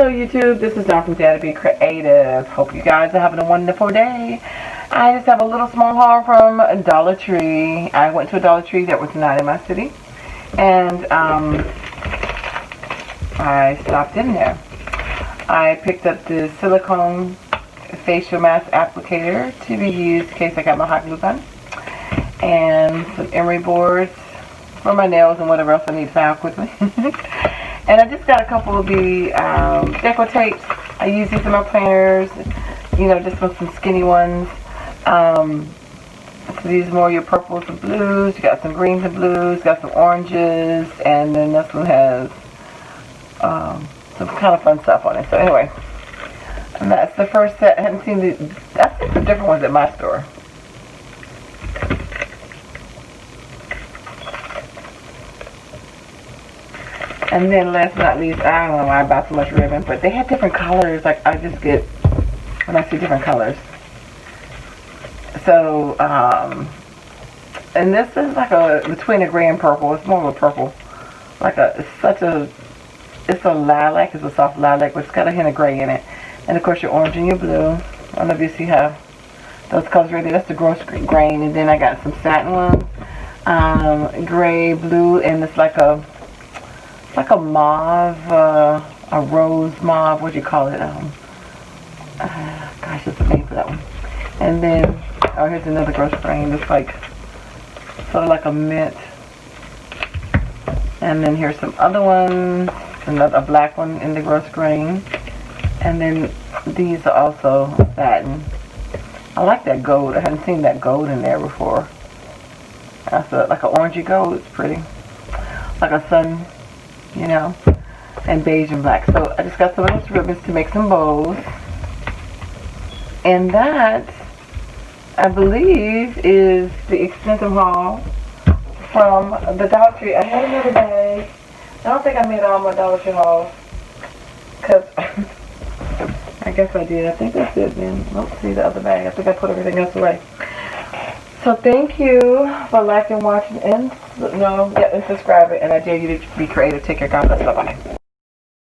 Hello YouTube, this is Dawn from DaretoBeCreative. Hope you guys are having a wonderful day. I just have a little small haul from Dollar Tree. I went to a Dollar Tree that was not in my city, and I stopped in there. I picked up the silicone facial mask applicator to be used in case I got my hot glue gun, and some emery boards for my nails and whatever else I need to find quickly. And I just got a couple of the deco tapes. I use these in my planners, you know, just with some skinny ones. So these are more your purples and blues. You got some greens and blues, got some oranges, and then this one has some kind of fun stuff on it. So anyway, and that's the first set. I haven't seen I've seen some different ones at my store. And then last but not least, I don't know why I bought so much ribbon, but they had different colors. Like, I just get when I see different colors. So, and this is like between a gray and purple. It's more of a purple. Like it's a lilac. It's a soft lilac, but it's got a hint of gray in it. And of course your orange and your blue. I don't know if you see how those colors right there. That's the gross grain. And then I got some satin ones. Gray, blue, and it's like a mauve, a rose mauve, what do you call it? Gosh, there's a name for that one. And then, oh, here's another gross grain. It's like, sort of like a mint. And then here's some other ones. A black one in the gross grain. And then these are also satin. I like that gold. I hadn't seen that gold in there before. That's like an orangey gold. It's pretty. Like a sun, you know, and beige and black. So I just got some of those ribbons to make some bows. And that, I believe, is the extensive haul from the Dollar Tree. I had another bag. I don't think I made all my Dollar Tree hauls, because I guess I did. I think that's it then. Let's see the other bag. I think I put everything else away. So thank you for liking, watching, and subscribing. And I dare you to be creative. Take care. God bless. Bye-bye.